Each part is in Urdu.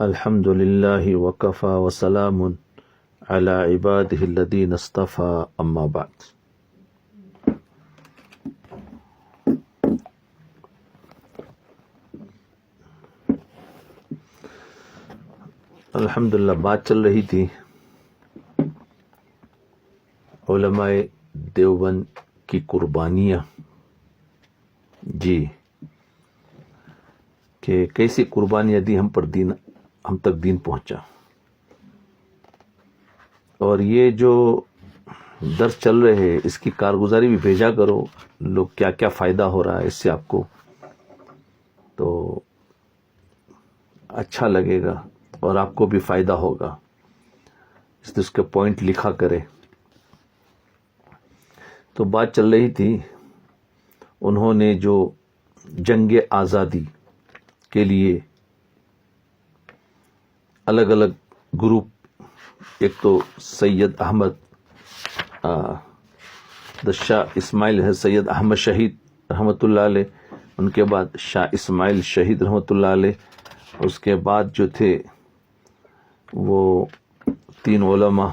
الحمد للہ وکفا وسلام علی عبادہ الذین اصطفى اما بعد. الحمدللہ بات چل رہی تھی علماء دیوبند کی قربانیاں، جی، کہ کیسی قربانیاں دی ہم تک دین پہنچا. اور یہ جو درس چل رہے ہیں اس کی کارگزاری بھی بھیجا کرو، لوگ کیا کیا فائدہ ہو رہا ہے اس سے آپ کو، تو اچھا لگے گا اور آپ کو بھی فائدہ ہوگا. اس کے پوائنٹ لکھا کرے. تو بات چل رہی تھی انہوں نے جو جنگ آزادی کے لیے الگ الگ گروپ، ایک تو سید احمد شاہ اسماعیل ہے، سید احمد شہید رحمۃ اللہ علیہ، ان کے بعد شاہ اسماعیل شہید رحمۃ اللہ علیہ، اس کے بعد جو تھے وہ 3 علماء،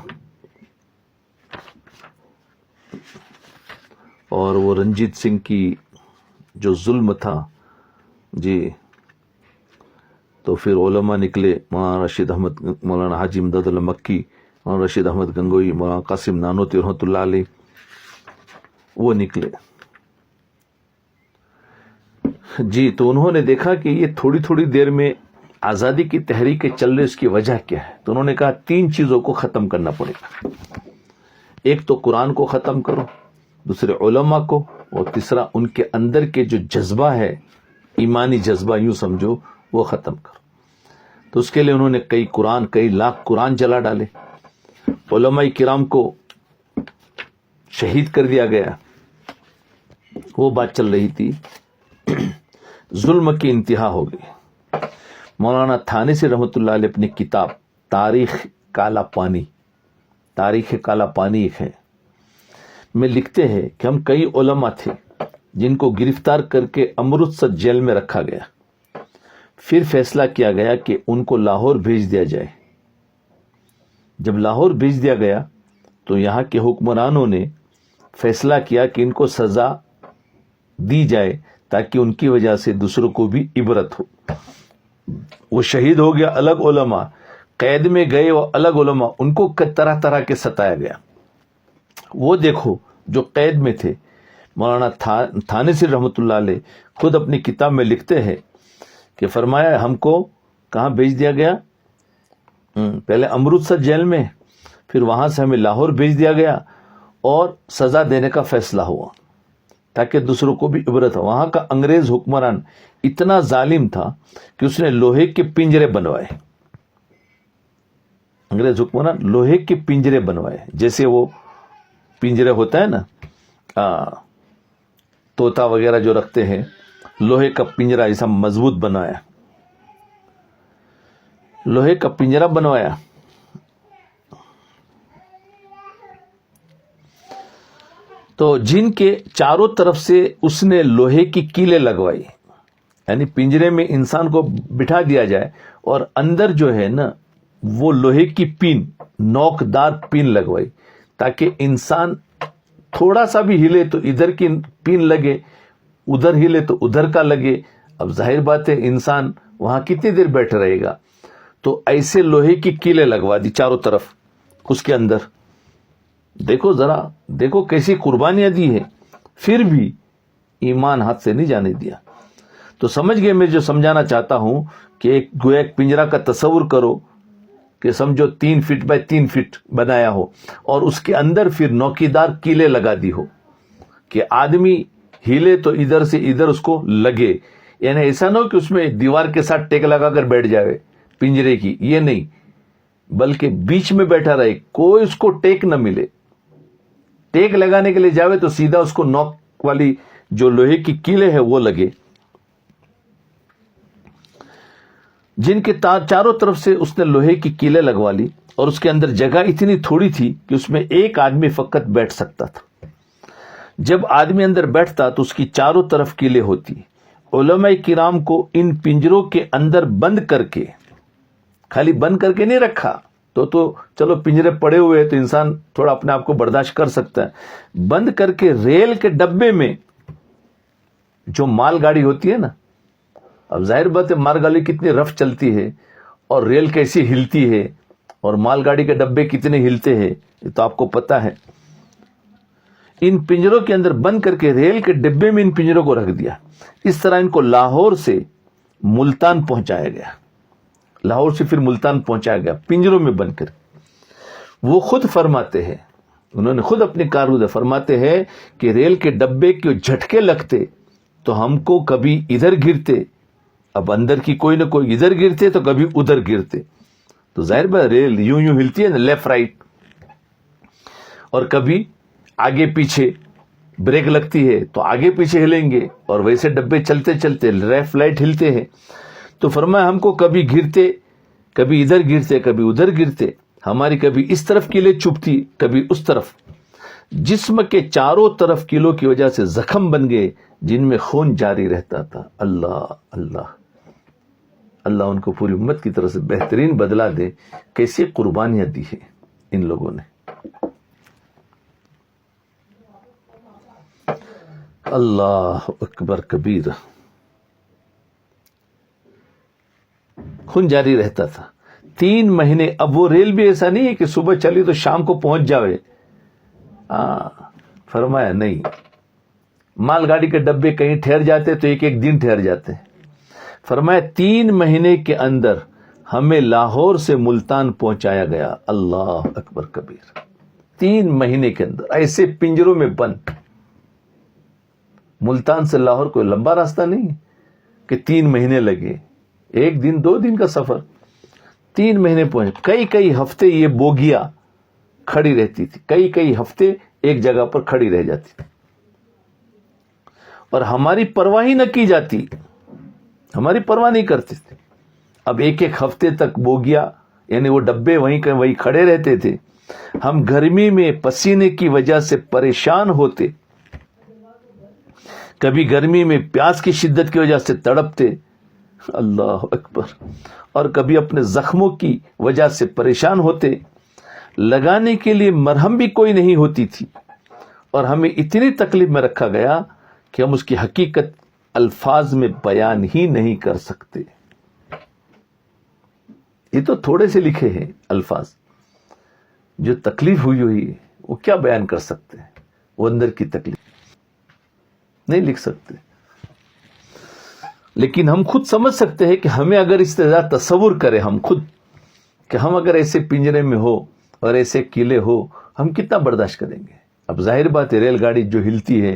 اور وہ رنجیت سنگھ کی جو ظلم تھا، جی، تو پھر علماء نکلے، مولانا رشید احمد، مولانا حاجی امداد اللہ مکی، مولانا رشید احمد گنگوئی، مولانا قاسم نانوتوی رحمۃ اللہ علیہ، وہ نکلے. جی، تو انہوں نے دیکھا کہ یہ تھوڑی تھوڑی دیر میں آزادی کی تحریکیں چل رہی، اس کی وجہ کیا ہے. تو انہوں نے کہا 3 چیزوں کو ختم کرنا پڑے گا. ایک تو قرآن کو ختم کرو، دوسرے علماء کو، اور تیسرا ان کے اندر کے جو جذبہ ہے، ایمانی جذبہ یوں سمجھو، وہ ختم کرو. تو اس کے لیے انہوں نے کئی لاکھ قرآن جلا ڈالے. علماء کرام کو شہید کر دیا گیا. وہ بات چل رہی تھی. ظلم کی انتہا ہو گئی. مولانا تھانسی رحمۃ اللہ علیہ اپنی کتاب تاریخ کالا پانی ایک ہے، میں لکھتے ہیں کہ ہم کئی علماء تھے جن کو گرفتار کر کے امرتسر جیل میں رکھا گیا. پھر فیصلہ کیا گیا کہ ان کو لاہور بھیج دیا جائے. جب لاہور بھیج دیا گیا تو یہاں کے حکمرانوں نے فیصلہ کیا کہ ان کو سزا دی جائے تاکہ ان کی وجہ سے دوسروں کو بھی عبرت ہو. وہ شہید ہو گیا الگ علماء، قید میں گئے وہ الگ علماء، ان کو طرح طرح کے ستایا گیا. وہ دیکھو جو قید میں تھے، مولانا تھانسی رحمۃ اللہ علیہ خود اپنی کتاب میں لکھتے ہیں کہ فرمایا ہم کو کہاں بھیج دیا گیا، پہلے امرتسر جیل میں، پھر وہاں سے ہمیں لاہور بھیج دیا گیا اور سزا دینے کا فیصلہ ہوا تاکہ دوسروں کو بھی عبرت ہو. وہاں کا انگریز حکمران اتنا ظالم تھا کہ اس نے لوہے کے پنجرے بنوائے. انگریز حکمران لوہے کے پنجرے بنوائے، جیسے وہ پنجرے ہوتا ہے نا، طوطا وغیرہ جو رکھتے ہیں، لوہے کا پنجرا ایسا مضبوط بنایا، لوہے کا پنجرا بنوایا. تو جن کے چاروں طرف سے اس نے لوہے کی کیلیں لگوائی، یعنی پنجرے میں انسان کو بٹھا دیا جائے اور اندر جو ہے نا وہ لوہے کی پین، نوکدار پین لگوائی تاکہ انسان تھوڑا سا بھی ہلے تو ادھر کی پین لگے، ادھر ہلے تو ادھر کا لگے. اب ظاہر بات ہے انسان وہاں کتنی دیر بیٹھ رہے گا. تو ایسے لوہے کی کیلیں لگوا دی چاروں طرف اس کے اندر. دیکھو کیسی قربانیاں دی ہے، پھر بھی ایمان ہاتھ سے نہیں جانے دیا. تو سمجھ گئے میں جو سمجھانا چاہتا ہوں کہ گویا ایک پنجرا کا تصور کرو کہ سمجھو 3 فٹ بائی 3 فٹ بنایا ہو اور اس کے اندر پھر نوکیدار کیلیں لگا دی ہو کہ آدمی ہلے تو ادھر سے ادھر اس کو لگے. یعنی ایسا نہ ہو کہ اس میں دیوار کے ساتھ ٹیک لگا کر بیٹھ جائے پنجرے کی، یہ نہیں، بلکہ بیچ میں بیٹھا رہے، کوئی اس کو ٹیک نہ ملے. ٹیک لگانے کے لیے جاوے تو سیدھا اس کو نوک والی جو لوہے کی کیلیں ہے وہ لگے. جن کے چاروں طرف سے اس نے لوہے کی کیلیں لگوا لی اور اس کے اندر جگہ اتنی تھوڑی تھی کہ اس میں ایک آدمی فقط بیٹھ سکتا تھا. جب آدمی اندر بیٹھتا تو اس کی چاروں طرف کیلیں ہوتی. علماء کرام کو ان پنجروں کے اندر بند کر کے خالی بند کر کے نہیں رکھا تو چلو پنجرے پڑے ہوئے ہیں تو انسان تھوڑا اپنے آپ کو برداشت کر سکتا ہے. بند کر کے ریل کے ڈبے میں جو مال گاڑی ہوتی ہے نا، اب ظاہر بات ہے مال گاڑی کتنی رف چلتی ہے اور ریل کیسی ہلتی ہے اور مال گاڑی کے ڈبے کتنے ہلتے ہیں، یہ تو آپ کو پتا ہے. ان پنجروں کے اندر بند کر کے ریل کے ڈبے میں ان پنجروں کو رکھ دیا. اس طرح ان کو لاہور سے ملتان پہنچایا گیا، لاہور سے پھر ملتان پہنچایا گیا پنجروں میں بند کر. وہ خود فرماتے ہیں، انہوں نے خود اپنی کارگردگی فرماتے ہیں کہ ریل کے ڈبے کے جھٹکے لگتے تو ہم کو کبھی ادھر گرتے، اب اندر کی کوئی نہ کوئی ادھر گرتے تو کبھی ادھر گرتے. تو ظاہر بات ریل یوں یوں ہلتی ہے نا، لیفٹ رائٹ، اور کبھی آگے پیچھے بریک لگتی ہے تو آگے پیچھے ہلیں گے، اور ویسے ڈبے چلتے چلتے لیفٹ رائٹ ہلتے ہیں. تو فرمایا ہم کو کبھی گرتے، کبھی ادھر گرتے، کبھی ادھر گرتے، ہماری کبھی اس طرف کیلیں چبھتی کبھی اس طرف. جسم کے چاروں طرف کیلوں کی وجہ سے زخم بن گئے جن میں خون جاری رہتا تھا. اللہ اللہ اللہ ان کو پوری امت کی طرف سے بہترین بدلہ دے. کیسی قربانیاں دی ہیں ان لوگوں نے. اللہ اکبر کبیر. خون جاری رہتا تھا 3 مہینے. اب وہ ریل بھی ایسا نہیں ہے کہ صبح چلی تو شام کو پہنچ جاوے. فرمایا نہیں، مال گاڑی کے ڈبے کہیں ٹھہر جاتے تو ایک ایک دن ٹھہر جاتے. فرمایا 3 مہینے کے اندر ہمیں لاہور سے ملتان پہنچایا گیا. اللہ اکبر کبیر. 3 مہینے کے اندر ایسے پنجروں میں بند. ملتان سے لاہور کوئی لمبا راستہ نہیں کہ 3 مہینے لگے، 1 دن 2 دن کا سفر. 3 مہینے پہنچے. کئی ہفتے یہ بوگیا کھڑی رہتی تھی، کئی ہفتے ایک جگہ پر کھڑی رہ جاتی تھی، اور ہماری پرواہ نہ کی جاتی، ہماری پرواہ نہیں کرتے تھے. اب ایک ہفتے تک بوگیا یعنی وہ ڈبے وہیں کھڑے رہتے تھے. ہم گرمی میں پسینے کی وجہ سے پریشان ہوتے، کبھی گرمی میں پیاس کی شدت کی وجہ سے تڑپتے. اللہ اکبر. اور کبھی اپنے زخموں کی وجہ سے پریشان ہوتے. لگانے کے لیے مرہم بھی کوئی نہیں ہوتی تھی، اور ہمیں اتنی تکلیف میں رکھا گیا کہ ہم اس کی حقیقت الفاظ میں بیان ہی نہیں کر سکتے. یہ تو تھوڑے سے لکھے ہیں الفاظ، جو تکلیف ہوئی ہے وہ کیا بیان کر سکتے ہیں. وہ اندر کی تکلیف نہیں لکھ سکتے. لیکن ہم خود سمجھ سکتے ہیں کہ ہمیں اگر اس سے زیادہ تصور کرے ہم خود کہ ہم اگر ایسے پنجرے میں ہو اور ایسے کیلے ہو، ہم کتنا برداشت کریں گے. اب ظاہر بات ہے ریل گاڑی جو ہلتی ہے،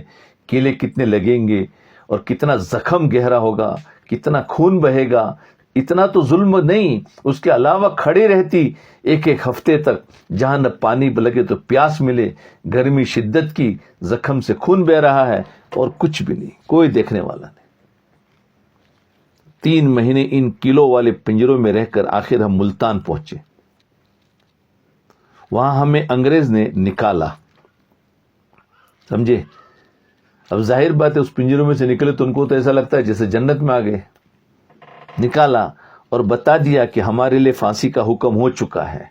کیلے کتنے لگیں گے اور کتنا زخم گہرا ہوگا، کتنا خون بہے گا. اتنا تو ظلم نہیں، اس کے علاوہ کھڑی رہتی ایک ہفتے تک، جہاں نہ پانی لگے تو پیاس ملے، گرمی شدت کی، زخم سے خون بہ رہا ہے اور کچھ بھی نہیں، کوئی دیکھنے والا نہیں. 3 مہینے ان کیلوں والے پنجروں میں رہ کر آخر ہم ملتان پہنچے. وہاں ہمیں انگریز نے نکالا، سمجھے. اب ظاہر بات ہے اس پنجروں میں سے نکلے تو ان کو تو ایسا لگتا ہے جیسے جنت میں آ گئے. نکالا اور بتا دیا کہ ہمارے لیے پھانسی کا حکم ہو چکا ہے.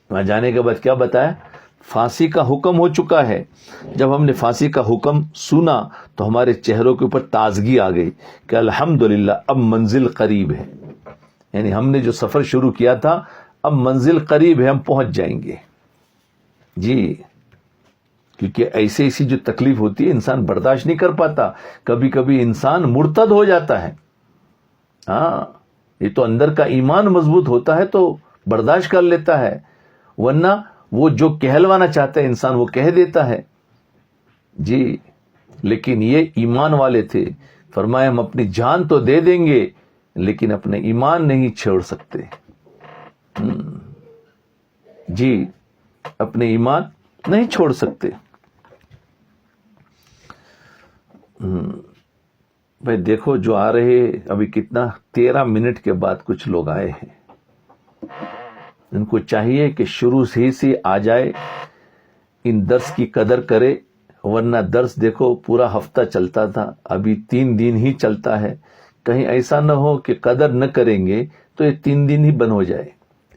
وہاں جانے کے بعد کیا بتایا؟ پھانسی کا حکم ہو چکا ہے. جب ہم نے پھانسی کا حکم سنا تو ہمارے چہروں کے اوپر تازگی آ گئی کہ الحمدللہ اب منزل قریب ہے. یعنی ہم نے جو سفر شروع کیا تھا اب منزل قریب ہے، ہم پہنچ جائیں گے. جی، کیونکہ ایسی جو تکلیف ہوتی ہے انسان برداشت نہیں کر پاتا. کبھی کبھی انسان مرتد ہو جاتا ہے. یہ تو اندر کا ایمان مضبوط ہوتا ہے تو برداشت کر لیتا ہے، ورنہ وہ جو کہلوانا چاہتا ہے انسان وہ کہہ دیتا ہے. جی، لیکن یہ ایمان والے تھے. فرمایا ہم اپنی جان تو دے دیں گے لیکن اپنے ایمان نہیں چھوڑ سکتے. جی، اپنے ایمان نہیں چھوڑ سکتے. بھائی دیکھو جو آ رہے ابھی کتنا 13 منٹ کے بعد کچھ لوگ آئے ہیں. ان کو چاہیے کہ شروع سے آ جائے، ان درس کی قدر کرے، ورنہ درس دیکھو پورا ہفتہ چلتا تھا، ابھی 3 دن ہی چلتا ہے. کہیں ایسا نہ ہو کہ قدر نہ کریں گے تو یہ 3 دن ہی بند ہو جائے.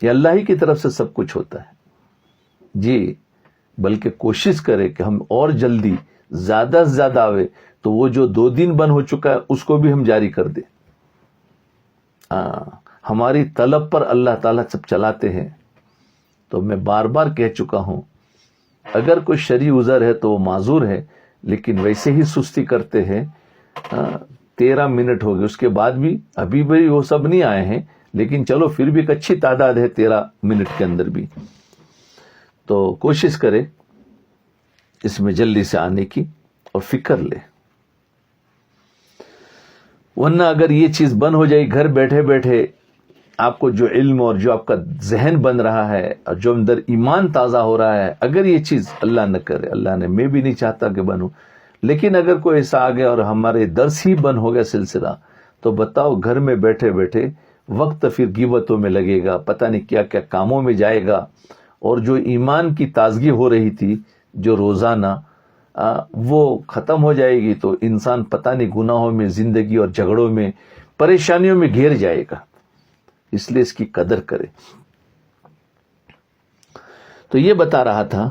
یہ اللہ ہی کی طرف سے سب کچھ ہوتا ہے جی. بلکہ کوشش کرے کہ ہم اور جلدی زیادہ سے زیادہ آوے تو وہ جو 2 دن بند ہو چکا ہے اس کو بھی ہم جاری کر دیں. ہماری طلب پر اللہ تعالیٰ سب چلاتے ہیں. تو میں بار بار کہہ چکا ہوں اگر کوئی شرعی عذر ہے تو وہ معذور ہے, لیکن ویسے ہی سستی کرتے ہیں. 13 منٹ ہو گئے, اس کے بعد بھی ابھی بھی وہ سب نہیں آئے ہیں, لیکن چلو پھر بھی ایک اچھی تعداد ہے 13 منٹ کے اندر بھی. تو کوشش کرے اس میں جلدی سے آنے کی اور فکر لے, ورنہ اگر یہ چیز بند ہو جائے گھر بیٹھے بیٹھے آپ کو جو علم اور جو آپ کا ذہن بن رہا ہے اور جو اندر ایمان تازہ ہو رہا ہے, اگر یہ چیز اللہ نہ کرے, اللہ نے, میں بھی نہیں چاہتا کہ بنوں, لیکن اگر کوئی ایسا آ گیا اور ہمارے درس ہی بند ہو گیا سلسلہ, تو بتاؤ گھر میں بیٹھے بیٹھے وقت پھر غیبتوں میں لگے گا, پتہ نہیں کیا کیا کاموں میں جائے گا, اور جو ایمان کی تازگی ہو رہی تھی جو روزانہ وہ ختم ہو جائے گی. تو انسان پتہ نہیں گناہوں میں, زندگی اور جھگڑوں میں, پریشانیوں میں گھیر جائے گا. اس لیے اس کی قدر کرے. تو یہ بتا رہا تھا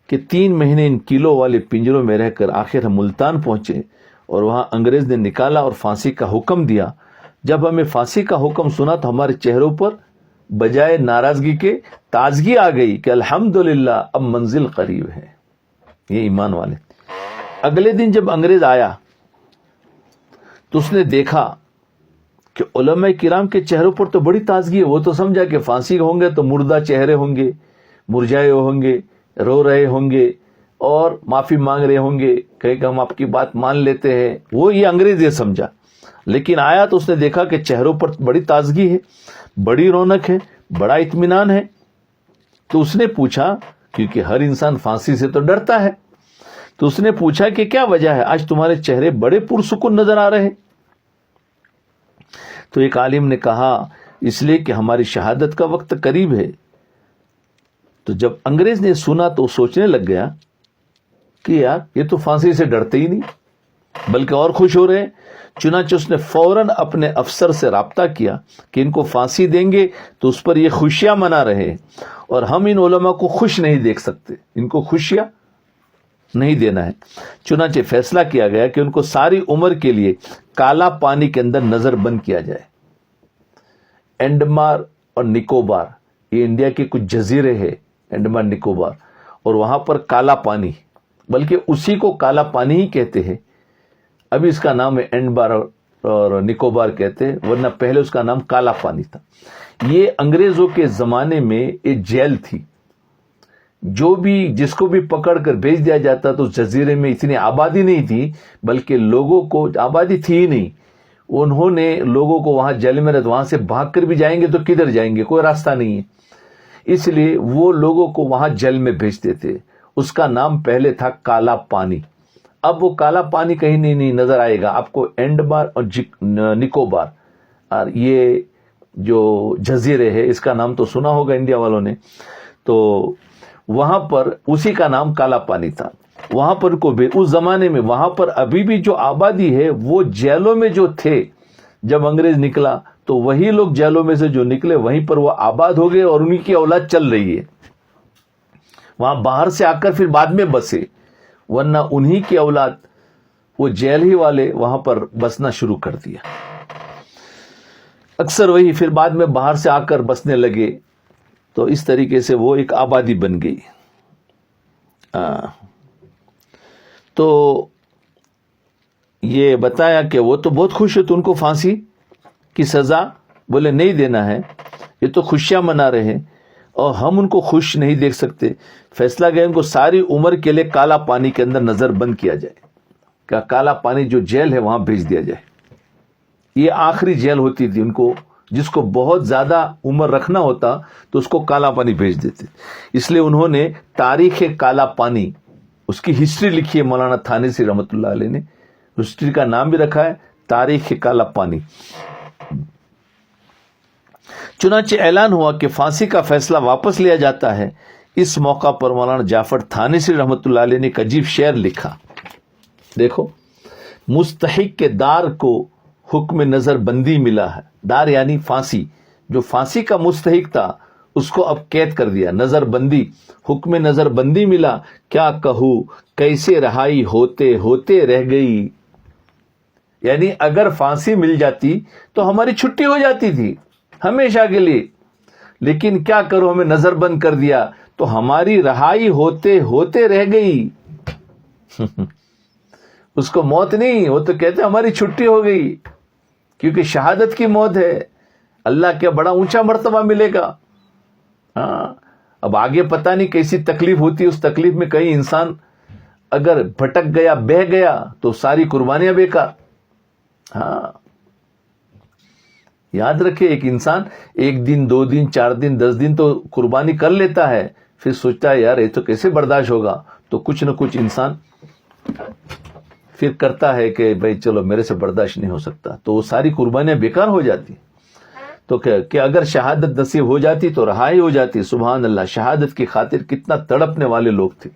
کہ 3 مہینے ان کیلوں والے پنجروں میں رہ کر آخر ہم ملتان پہنچے, اور وہاں انگریز نے نکالا اور پھانسی کا حکم دیا. جب ہمیں پھانسی کا حکم سنا تو ہمارے چہروں پر بجائے ناراضگی کے تازگی آ گئی کہ الحمدللہ اب منزل قریب ہے. یہ ایمان والے. اگلے دن جب انگریز آیا تو اس نے دیکھا کہ علماء کرام کے چہروں پر تو بڑی تازگی ہے. وہ تو سمجھا کہ پھانسی ہوں گے تو مردہ چہرے ہوں گے, مرجھائے ہوں گے, رو رہے ہوں گے اور معافی مانگ رہے ہوں گے, کہے کہ ہم آپ کی بات مان لیتے ہیں. وہ یہ انگریز یہ سمجھا, لیکن آیا تو اس نے دیکھا کہ چہروں پر بڑی تازگی ہے, بڑی رونق ہے, بڑا اطمینان ہے. تو اس نے پوچھا, کیونکہ ہر انسان پھانسی سے تو ڈرتا ہے, تو اس نے پوچھا کہ کیا وجہ ہے, آج تمہارے چہرے بڑے پرسکون نظر آ رہے ہیں. تو ایک عالم نے کہا اس لیے کہ ہماری شہادت کا وقت قریب ہے. تو جب انگریز نے سنا تو سوچنے لگ گیا کہ یار یہ تو پھانسی سے ڈرتے ہی نہیں بلکہ اور خوش ہو رہے ہیں. چنانچہ اس نے فوراً اپنے افسر سے رابطہ کیا کہ ان کو پھانسی دیں گے تو اس پر یہ خوشیاں منا رہے ہیں, اور ہم ان علماء کو خوش نہیں دیکھ سکتے, ان کو خوشیاں نہیں دینا ہے. چنانچہ فیصلہ کیا گیا کہ ان کو ساری عمر کے لیے کالا پانی کے اندر نظر بند کیا جائے. انڈمان اور نکوبار, یہ انڈیا کے کچھ جزیرے ہیں, انڈمان نکوبار, اور وہاں پر کالا پانی, بلکہ اسی کو کالا پانی ہی کہتے ہیں. ابھی اس کا نام ہے انڈمان اور نکوبار کہتے ہیں, ورنہ پہلے اس کا نام کالا پانی تھا. یہ انگریزوں کے زمانے میں ایک جیل تھی. جو بھی جس کو بھی پکڑ کر بھیج دیا جاتا تو اس جزیرے میں اتنی آبادی نہیں تھی, بلکہ لوگوں کو آبادی تھی ہی نہیں. انہوں نے لوگوں کو وہاں جیل میں وہاں سے بھاگ کر بھی جائیں گے تو کدھر جائیں گے, کوئی راستہ نہیں ہے, اس لیے وہ لوگوں کو وہاں جیل میں بھیجتے تھے. اس کا نام پہلے تھا کالا پانی. اب وہ کالا پانی کہیں نہیں نظر آئے گا آپ کو. انڈمان اور نکوبار, اور یہ جو جزیرے ہے اس کا نام تو سنا ہوگا انڈیا والوں نے, تو وہاں پر اسی کا نام کالا پانی تھا. وہاں پر کو بھی اس زمانے میں وہاں پر ابھی بھی جو آبادی ہے وہ جیلوں میں جو تھے, جب انگریز نکلا تو وہی لوگ جیلوں میں سے جو نکلے وہیں پر وہ آباد ہو گئے اور انہی کی اولاد چل رہی ہے. وہاں باہر سے آ کر پھر بعد میں بسے, ورنہ انہی کی اولاد وہ جیل ہی والے وہاں پر بسنا شروع کر دیا. اکثر وہی پھر بعد میں باہر سے آ کر بسنے لگے, تو اس طریقے سے وہ ایک آبادی بن گئی. تو یہ بتایا کہ وہ تو بہت خوش ہے, تو ان کو پھانسی کی سزا بولے نہیں دینا ہے, یہ تو خوشیاں منا رہے ہیں اور ہم ان کو خوش نہیں دیکھ سکتے. فیصلہ گیا ان کو ساری عمر کے لیے کالا پانی کے اندر نظر بند کیا جائے, کہ کالا پانی جو جیل ہے وہاں بھیج دیا جائے. یہ آخری جیل ہوتی تھی ان کو, جس کو بہت زیادہ عمر رکھنا ہوتا تو اس کو کالا پانی بھیج دیتے. اس لیے انہوں نے تاریخ کالا پانی, اس کی ہسٹری لکھی ہے مولانا تھانسی رحمۃ اللہ علیہ نے, ہسٹری کا نام بھی رکھا ہے تاریخ کالا پانی. چنانچہ اعلان ہوا کہ پھانسی کا فیصلہ واپس لیا جاتا ہے. اس موقع پر مولانا جعفر تھانسی رحمۃ اللہ علیہ نے ایک عجیب شعر لکھا. دیکھو, مستحق کے دار کو حکم نظر بندی ملا ہے. دار یعنی پھانسی. جو پھانسی کا مستحق تھا اس کو اب قید کر دیا. نظر بندی، حکم نظر بندی ملا. کیا کہوں کیسے رہائی ہوتے ہوتے رہ گئی. یعنی اگر پھانسی مل جاتی تو ہماری چھٹی ہو جاتی تھی ہمیشہ کے لیے، لیکن کیا کرو ہمیں نظر بند کر دیا تو ہماری رہائی ہوتے ہوتے رہ گئی. اس کو موت نہیں، وہ تو کہتے ہماری چھٹی ہو گئی، کیونکہ شہادت کی موت ہے. اللہ کیا بڑا اونچا مرتبہ ملے گا. ہاں اب آگے پتہ نہیں کیسی تکلیف ہوتی. اس تکلیف میں کہیں انسان اگر بھٹک گیا، بہ گیا تو ساری قربانیاں بیکار. ہاں یاد رکھے، ایک انسان 1 دن 2 دن 4 دن 10 دن تو قربانی کر لیتا ہے، پھر سوچتا ہے یار یہ تو کیسے برداشت ہوگا، تو کچھ نہ کچھ انسان پھر کرتا ہے کہ بھائی چلو میرے سے برداشت نہیں ہو سکتا، تو وہ ساری قربانیاں بیکار ہو جاتی. تو کہ اگر شہادت نصیب ہو جاتی تو رہائی ہو جاتی. سبحان اللہ، شہادت کی خاطر کتنا تڑپنے والے لوگ تھے.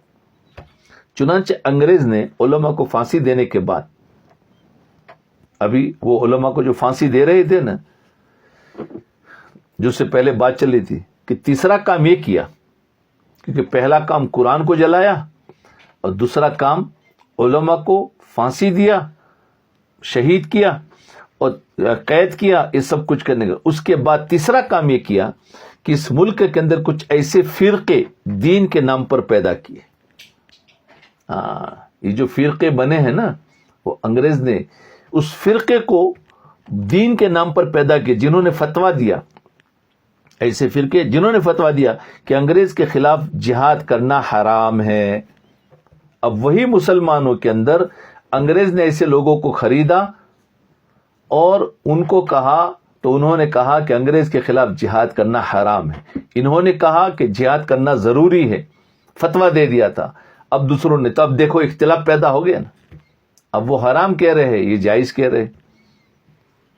چنانچہ انگریز نے علماء کو پھانسی دینے کے بعد، ابھی وہ علماء کو جو پھانسی دے رہے تھے نا، جو سے پہلے بات چل رہی تھی کہ تیسرا کام یہ کیا، کیونکہ پہلا کام قرآن کو جلایا اور دوسرا کام علماء کو پھانسی دیا، شہید کیا اور قید کیا، یہ سب کچھ کرنے کا. اس کے بعد تیسرا کام یہ کیا کہ اس ملک کے اندر کچھ ایسے فرقے دین کے نام پر پیدا کیے. یہ جو فرقے بنے ہیں نا، وہ انگریز نے اس فرقے کو دین کے نام پر پیدا کیے، جنہوں نے فتویٰ دیا، ایسے فرقے جنہوں نے فتویٰ دیا کہ انگریز کے خلاف جہاد کرنا حرام ہے. اب وہی مسلمانوں کے اندر انگریز نے ایسے لوگوں کو خریدا اور ان کو کہا، تو انہوں نے کہا کہ انگریز کے خلاف جہاد کرنا حرام ہے. انہوں نے کہا کہ جہاد کرنا ضروری ہے، فتویٰ دے دیا تھا. اب دوسروں نے، تو اب دیکھو اختلاف پیدا ہو گیا نا. اب وہ حرام کہہ رہے ہیں، یہ جائز کہہ رہے.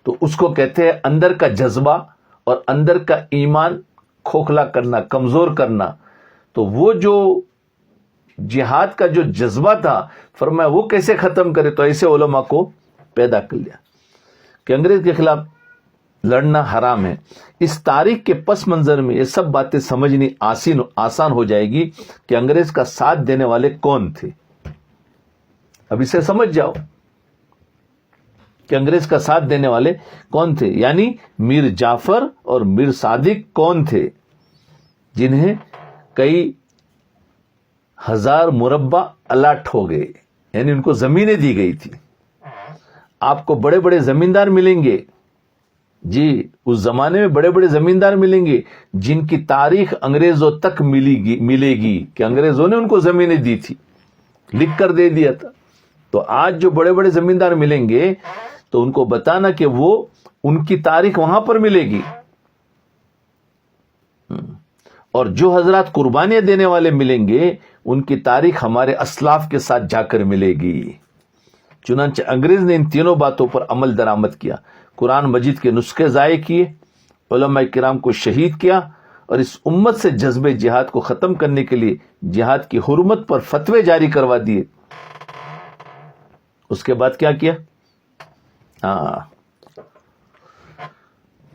تو اس کو کہتے ہیں اندر کا جذبہ اور اندر کا ایمان کھوکھلا کرنا، کمزور کرنا. تو وہ جو جہاد کا جو جذبہ تھا، فرمایا وہ کیسے ختم کرے. تو ایسے علماء کو پیدا کر لیا کہ انگریز کے خلاف لڑنا حرام ہے. اس تاریخ کے پس منظر میں یہ سب باتیں سمجھنی آسان ہو جائے گی کہ انگریز کا ساتھ دینے والے کون تھے. اب اسے سمجھ جاؤ کہ انگریز کا ساتھ دینے والے کون تھے. یعنی میر جعفر اور میر صادق کون تھے، جنہیں کئی ہزار مربع الاٹ ہو گئے، یعنی ان کو زمینیں دی گئی تھی. آپ کو بڑے بڑے زمیندار ملیں گے، جی اس زمانے میں بڑے بڑے زمیندار ملیں گے جن کی تاریخ انگریزوں تک ملے گی کہ انگریزوں نے ان کو زمینیں دی تھی، لکھ کر دے دیا تھا. تو آج جو بڑے بڑے زمیندار ملیں گے تو ان کو بتانا کہ وہ ان کی تاریخ وہاں پر ملے گی. اور جو حضرات قربانیاں دینے والے ملیں گے ان کی تاریخ ہمارے اسلاف کے ساتھ جا کر ملے گی. چنانچہ انگریز نے ان تینوں باتوں پر عمل درآمد کیا. قرآن مجید کے نسخے ضائع کیے، علماء کرام کو شہید کیا، اور اس امت سے جذبے جہاد کو ختم کرنے کے لیے جہاد کی حرمت پر فتوے جاری کروا دیے. اس کے بعد کیا کیا؟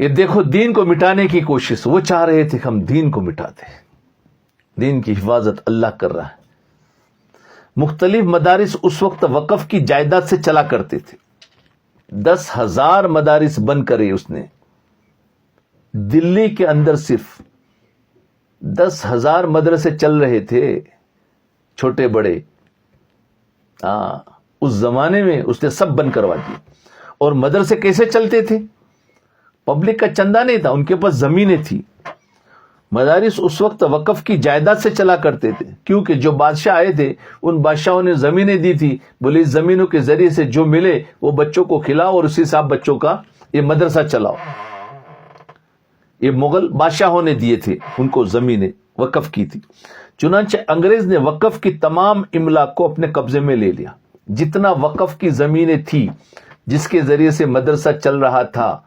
یہ دیکھو دین کو مٹانے کی کوشش. وہ چاہ رہے تھے کہ ہم دین کو مٹا دیں، دین کی حفاظت اللہ کر رہا ہے. مختلف مدارس اس وقت وقف کی جائیداد سے چلا کرتے تھے. 10,000 مدارس بند کرے اس نے. دلی کے اندر صرف 10,000 مدرسے چل رہے تھے، چھوٹے بڑے. اس زمانے میں اس نے سب بند کروا دیے. اور مدرسے کیسے چلتے تھے؟ پبلک کا چندہ نہیں تھا، ان کے پاس زمینیں تھی. مدارس اس وقت وقف کی جائیداد سے چلا کرتے تھے، کیونکہ جو بادشاہ آئے تھے ان بادشاہوں نے زمینیں دی تھی. بولے اس زمینوں کے ذریعے سے جو ملے وہ بچوں کو کھلاؤ اور اسی حساب بچوں کا یہ مدرسہ چلاؤ. یہ مغل بادشاہوں نے دیے تھے، ان کو زمینیں وقف کی تھی. چنانچہ انگریز نے وقف کی تمام املاک کو اپنے قبضے میں لے لیا. جتنا وقف کی زمینیں تھی جس کے ذریعے سے مدرسہ چل رہا تھا،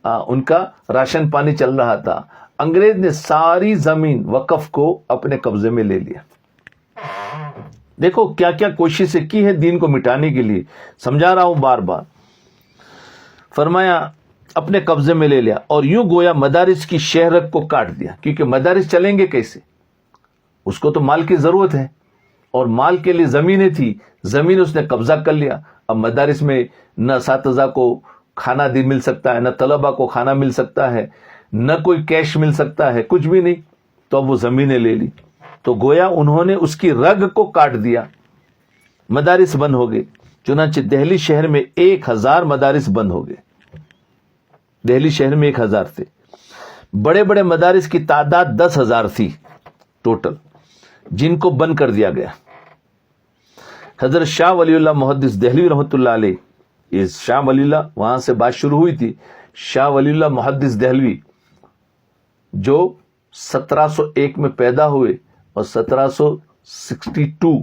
ان کا راشن پانی چل رہا تھا، انگریز نے ساری زمین وقف کو اپنے قبضے میں لے لیا. دیکھو کیا کیا کوششیں کی ہے دین کو مٹانے کے لیے، سمجھا رہا ہوں بار بار. فرمایا اپنے قبضے میں لے لیا اور یوں گویا مدارس کی شہرت کو کاٹ دیا، کیونکہ مدارس چلیں گے کیسے؟ اس کو تو مال کی ضرورت ہے، اور مال کے لیے زمینیں تھی، زمین اس نے قبضہ کر لیا. اب مدارس میں نہ اساتذہ کو کھانا مل سکتا ہے، نہ طلبہ کو کھانا مل سکتا ہے، نہ کوئی کیش مل سکتا ہے، کچھ بھی نہیں. تو اب وہ زمینیں لے لی، تو گویا انہوں نے اس کی رگ کو کاٹ دیا، مدارس بند ہو گئے. چنانچہ دہلی شہر میں 1000 مدارس بند ہو گئے. دہلی شہر میں 1000 تھے. بڑے بڑے مدارس کی تعداد 10,000 تھی ٹوٹل، جن کو بند کر دیا گیا. حضرت شاہ ولی اللہ محدث دہلوی رحمۃ اللہ علیہ، یہ شاہ ولی اللہ وہاں سے بات شروع ہوئی تھی. شاہ ولی اللہ محدث دہلوی جو 1701 میں پیدا ہوئے اور 1762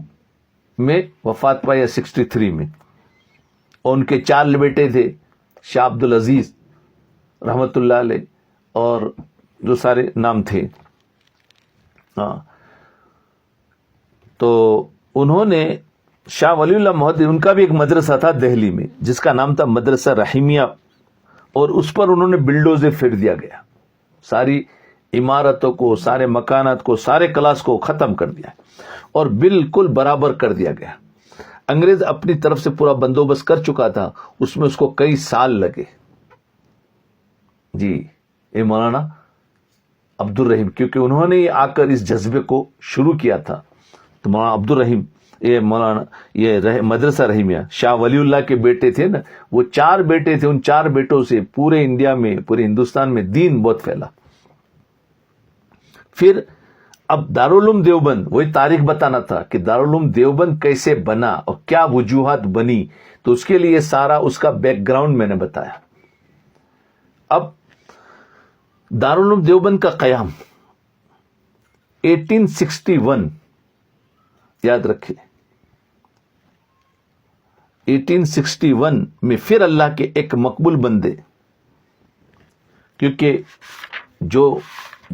میں وفات پائی، یا 63 میں. اور ان کے 4 بیٹے تھے، شاہ عبد العزیز رحمۃ اللہ علیہ اور جو سارے نام تھے. ہاں، تو انہوں نے شاہ ولی اللہ محدث، ان کا بھی ایک مدرسہ تھا دہلی میں جس کا نام تھا مدرسہ رحیمیہ، اور اس پر انہوں نے بلڈوزر پھیر دیا گیا، ساری عمارتوں کو، سارے مکانات کو، سارے کلاس کو ختم کر دیا اور بالکل برابر کر دیا گیا. انگریز اپنی طرف سے پورا بندوبست کر چکا تھا، اس میں اس کو کئی سال لگے. جی، یہ مولانا عبد الرحیم، کیونکہ انہوں نے آ کر اس جذبے کو شروع کیا تھا. تو مولانا عبد الرحیم، یہ مدرسہ رحیمیہ، شاہ ولی اللہ کے بیٹے تھے نا، وہ 4 بیٹے تھے. ان 4 بیٹوں سے پورے انڈیا میں، پورے ہندوستان میں دین بہت پھیلا. پھر اب دارالعلوم دیوبند، وہی تاریخ بتانا تھا کہ دارالعلوم دیوبند کیسے بنا اور کیا وجوہات بنی، تو اس کے لیے سارا اس کا بیک گراؤنڈ میں نے بتایا. اب دارالعلوم دیوبند کا قیام 1861، یاد رکھیں 1861 میں پھر اللہ کے ایک مقبول بندے، کیونکہ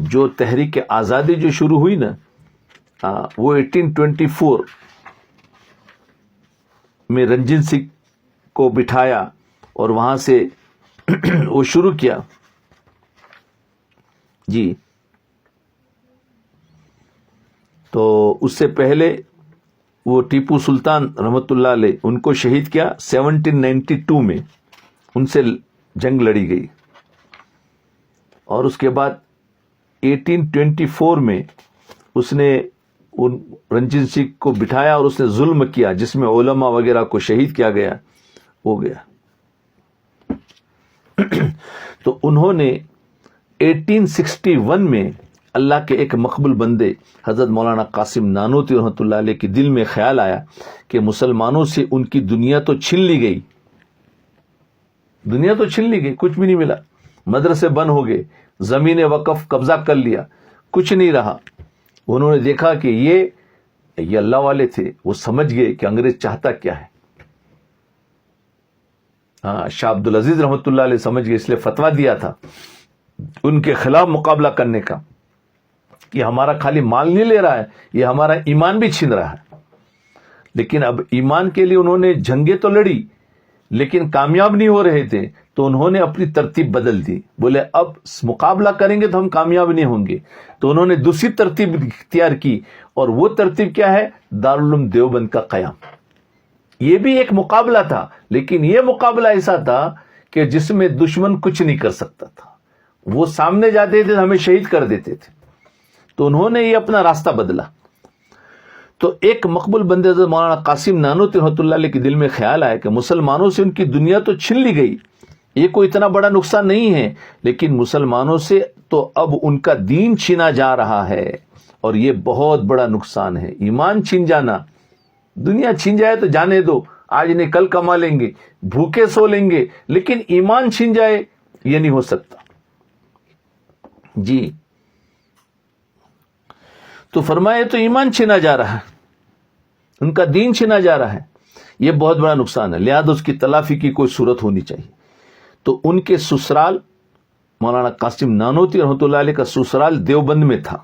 جو تحریک آزادی جو شروع ہوئی نا، وہ 1824 میں رنجن سنگھ کو بٹھایا اور وہاں سے وہ شروع کیا. جی، تو اس سے پہلے وہ ٹیپو سلطان رحمۃ اللہ علیہ، ان کو شہید کیا 1792 میں، ان سے جنگ لڑی گئی. اور اس کے بعد 1824 میں اس نے ان رنجن سنگھ کو بٹھایا اور اس نے ظلم کیا، جس میں علماء وغیرہ کو شہید کیا گیا، ہو گیا. تو انہوں نے 1861 میں اللہ کے ایک مقبول بندے حضرت مولانا قاسم نانوتوی رحمۃ اللہ علیہ کے دل میں خیال آیا کہ مسلمانوں سے ان کی دنیا تو چھین لی گئی، دنیا تو چھین لی گئی، کچھ بھی نہیں ملا. مدرسے بند ہو گئے، زمین وقف قبضہ کر لیا، کچھ نہیں رہا. انہوں نے دیکھا کہ یہ اللہ والے تھے، وہ سمجھ گئے کہ انگریز چاہتا کیا ہے. ہاں، شاہ عبد العزیز رحمۃ اللہ علیہ سمجھ گئے، اس لیے فتویٰ دیا تھا ان کے خلاف مقابلہ کرنے کا کہ ہمارا خالی مال نہیں لے رہا ہے، یہ ہمارا ایمان بھی چھین رہا ہے. لیکن اب ایمان کے لیے انہوں نے جنگیں تو لڑی لیکن کامیاب نہیں ہو رہے تھے، تو انہوں نے اپنی ترتیب بدل دی. بولے اب مقابلہ کریں گے تو ہم کامیاب نہیں ہوں گے، تو انہوں نے دوسری ترتیب اختیار کی. اور وہ ترتیب کیا ہے؟ دارالعلوم دیوبند کا قیام. یہ بھی ایک مقابلہ تھا، لیکن یہ مقابلہ ایسا تھا کہ جس میں دشمن کچھ نہیں کر سکتا تھا. وہ سامنے جاتے تھے، ہمیں شہید کر دیتے تھے. تو انہوں نے یہ اپنا راستہ بدلا. تو ایک مقبول بندے حضرت مولانا قاسم نانوتوی رحمۃ اللہ علیہ کے دل میں خیال آیا کہ مسلمانوں سے ان کی دنیا تو چھین لی گئی، یہ کوئی اتنا بڑا نقصان نہیں ہے، لیکن مسلمانوں سے تو اب ان کا دین چھینا جا رہا ہے، اور یہ بہت بڑا نقصان ہے. ایمان چھین جانا، دنیا چھین جائے تو جانے دو، آج نہیں کل کما لیں گے، بھوکے سو لیں گے، لیکن ایمان چھین جائے یہ نہیں ہو سکتا. جی، تو فرمائے تو ایمان چھینا جا رہا ہے، ان کا دین چھینا جا رہا ہے، یہ بہت بڑا نقصان ہے، لہذا اس کی تلافی کی کوئی صورت ہونی چاہیے. تو ان کے سسرال مولانا قاسم نانوتوی رحمۃ اللہ علیہ کا سسرال دیوبند میں تھا.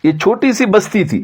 یہ چھوٹی سی بستی تھی.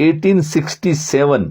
1867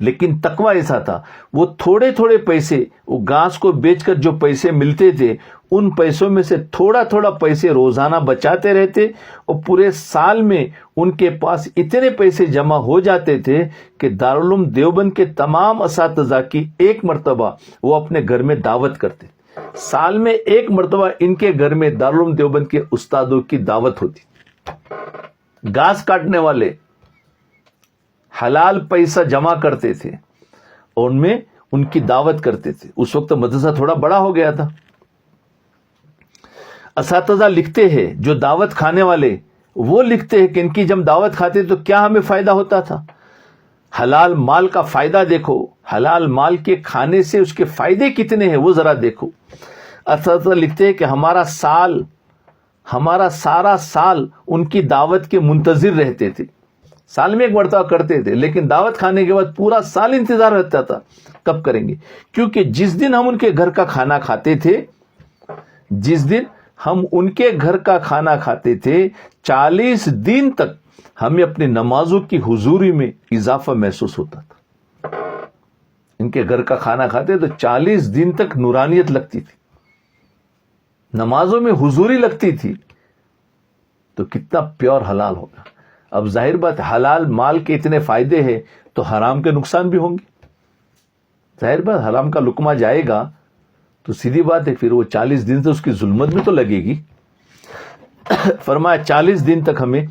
لیکن تقوی ایسا تھا، وہ تھوڑے تھوڑے پیسے، وہ گھاس کو بیچ کر جو پیسے ملتے تھے ان پیسوں میں سے تھوڑا تھوڑا پیسے روزانہ بچاتے رہتے، اور پورے سال میں ان کے پاس اتنے پیسے جمع ہو جاتے تھے کہ دارالعلوم دیوبند کے تمام اساتذہ کی ایک مرتبہ وہ اپنے گھر میں دعوت کرتے، سال میں ایک مرتبہ ان کے گھر میں دارالعلوم دیوبند کے استادوں کی دعوت ہوتی۔ گھاس کاٹنے والے حلال پیسہ جمع کرتے تھے اور ان میں ان کی دعوت کرتے تھے۔ اس وقت مدرسہ تھوڑا بڑا ہو گیا تھا۔ اساتذہ لکھتے ہیں، جو دعوت کھانے والے وہ لکھتے ہیں کہ ان کی جب دعوت کھاتے تو کیا ہمیں فائدہ ہوتا تھا۔ حلال مال کا فائدہ دیکھو، حلال مال کے کھانے سے اس کے فائدے کتنے ہیں وہ ذرا دیکھو۔ اساتذہ لکھتے ہیں کہ ہمارا سارا سال ان کی دعوت کے منتظر رہتے تھے، سال میں ایک مرتبہ کرتے تھے، لیکن دعوت کھانے کے بعد پورا سال انتظار رہتا تھا کب کریں گے، کیونکہ جس دن ہم ان کے گھر کا کھانا کھاتے تھے، جس دن ہم ان کے گھر کا کھانا کھاتے تھے 40 دن تک ہمیں اپنی نمازوں کی حضوری میں اضافہ محسوس ہوتا تھا۔ ان کے گھر کا کھانا کھاتے تو 40 دن تک نورانیت لگتی تھی، نمازوں میں حضوری لگتی تھی، تو کتنا پیور حلال ہوگا۔ اب ظاہر بات، حلال مال کے اتنے فائدے ہیں تو حرام کے نقصان بھی ہوں گے۔ ظاہر بات، حرام کا لقمہ جائے گا تو سیدھی بات ہے پھر وہ 40 دن سے اس کی ظلمت بھی تو لگے گی۔ فرمایا 40 دن تک ہمیں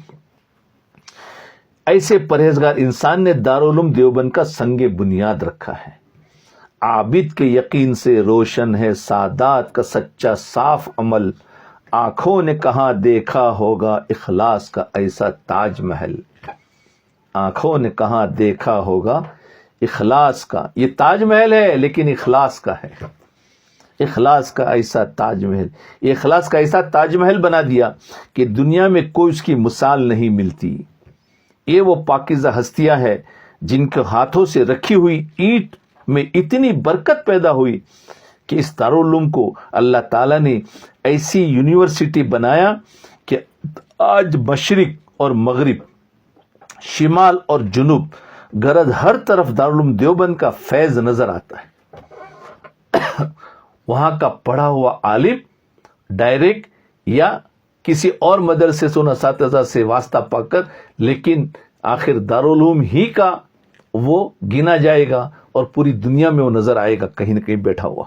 ایسے پرہیزگار انسان نے دارالعلوم دیوبند کا سنگ بنیاد رکھا ہے۔ عابد کے یقین سے روشن ہے سادات کا سچا صاف عمل، آنکھوں نے کہاں دیکھا ہوگا اخلاص کا ایسا تاج محل۔ آنکھوں نے کہاں دیکھا ہوگا اخلاص کا، یہ تاج محل ہے لیکن اخلاص کا ہے، اخلاص کا ایسا تاج محل۔ یہ اخلاص کا ایسا تاج محل بنا دیا کہ دنیا میں کوئی اس کی مثال نہیں ملتی۔ یہ وہ پاکیزہ ہستیاں ہے جن کے ہاتھوں سے رکھی ہوئی اینٹ میں اتنی برکت پیدا ہوئی کہ اس دارالعلوم کو اللہ تعالیٰ نے ایسی یونیورسٹی بنایا کہ آج مشرق اور مغرب، شمال اور جنوب، غرض ہر طرف دارالعلوم دیوبند کا فیض نظر آتا ہے۔ وہاں کا پڑھا ہوا عالم ڈائریکٹ یا کسی اور مدرسے سے ان اساتذہ سے واسطہ پا کر، لیکن آخر دارالعلوم ہی کا وہ گنا جائے گا اور پوری دنیا میں وہ نظر آئے گا کہیں نہ کہیں بیٹھا ہوا۔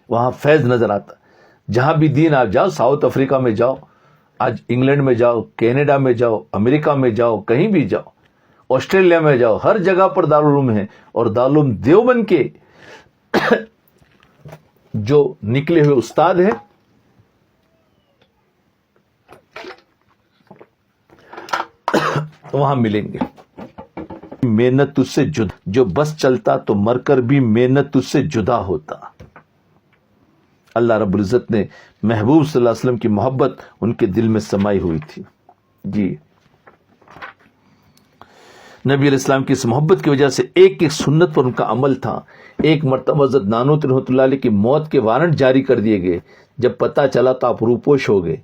وہاں فیض نظر آتا، جہاں بھی دین آپ جاؤ، ساؤتھ افریقہ میں جاؤ، آج انگلینڈ میں جاؤ، کینیڈا میں جاؤ، امریکہ میں جاؤ، کہیں بھی جاؤ، آسٹریلیا میں جاؤ، ہر جگہ پر دارالعلوم ہے۔ اور دارالعلوم دیوبند کے جو نکلے ہوئے استاد ہیں وہاں ملیں گے۔ محنت تجھ سے جدا، جو بس چلتا تو مر کر بھی محنت تجھ سے جدا ہوتا۔ اللہ رب العزت نے محبوب صلی اللہ علیہ وسلم کی محبت ان کے دل میں سمائی ہوئی تھی۔ جی، نبی علیہ السلام کی اس محبت کی وجہ سے ایک ایک سنت پر ان کا عمل تھا۔ ایک مرتبہ حضرت نانوتری رحمۃ اللہ علیہ کی موت کے وارنٹ جاری کر دیے گئے، جب پتہ چلا تو آپ روپوش ہو گئے۔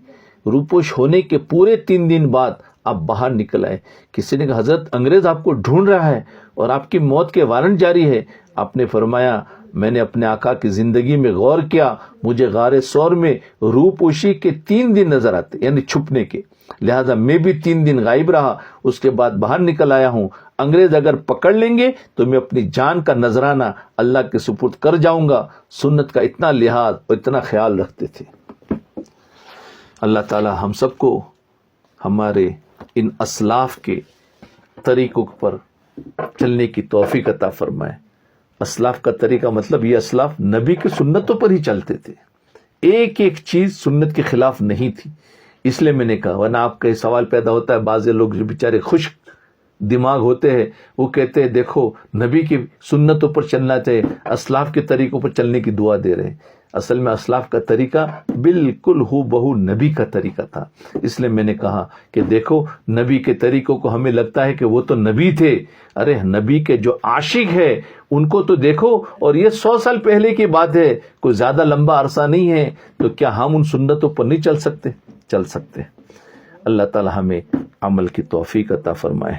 روپوش ہونے کے پورے 3 دن بعد آپ باہر نکل آئے۔ کسی نے کہا حضرت انگریز آپ کو ڈھونڈ رہا ہے اور آپ کی موت کے وارنٹ جاری ہے۔ آپ نے فرمایا میں نے اپنے آقا کی زندگی میں غور کیا، مجھے غار ثور میں روپوشی کے 3 دن نظر آتے، یعنی چھپنے کے، لہذا میں بھی 3 دن غائب رہا، اس کے بعد باہر نکل آیا ہوں۔ انگریز اگر پکڑ لیں گے تو میں اپنی جان کا نذرانہ اللہ کے سپرد کر جاؤں گا۔ سنت کا اتنا لحاظ اور اتنا خیال رکھتے تھے۔ اللہ تعالی ہم سب کو ہمارے ان اسلاف کے طریقوں پر چلنے کی توفیق عطا فرمائے۔ اسلاف کا طریقہ مطلب یہ اسلاف نبی کی سنتوں پر ہی چلتے تھے، ایک ایک چیز سنت کے خلاف نہیں تھی۔ اس لیے میں نے کہا، ورنہ آپ کا یہ سوال پیدا ہوتا ہے، بعض لوگ جو بیچارے خشک دماغ ہوتے ہیں وہ کہتے ہیں دیکھو نبی کی سنتوں پر چلنا چاہیے، اسلاف کے طریقوں پر چلنے کی دعا دے رہے ہیں۔ اصل میں اسلاف کا طریقہ بالکل ہو بہو نبی کا طریقہ تھا۔ اس لیے میں نے کہا کہ دیکھو نبی کے طریقوں کو ہمیں لگتا ہے کہ وہ تو نبی تھے، ارے نبی کے جو عاشق ہے ان کو تو دیکھو، اور یہ 100 سال پہلے کی بات ہے، کوئی زیادہ لمبا عرصہ نہیں ہے، تو کیا ہم ان سنتوں پر نہیں چل سکتے؟ چل سکتے۔ اللہ تعالی ہمیں عمل کی توفیق عطا فرمائے۔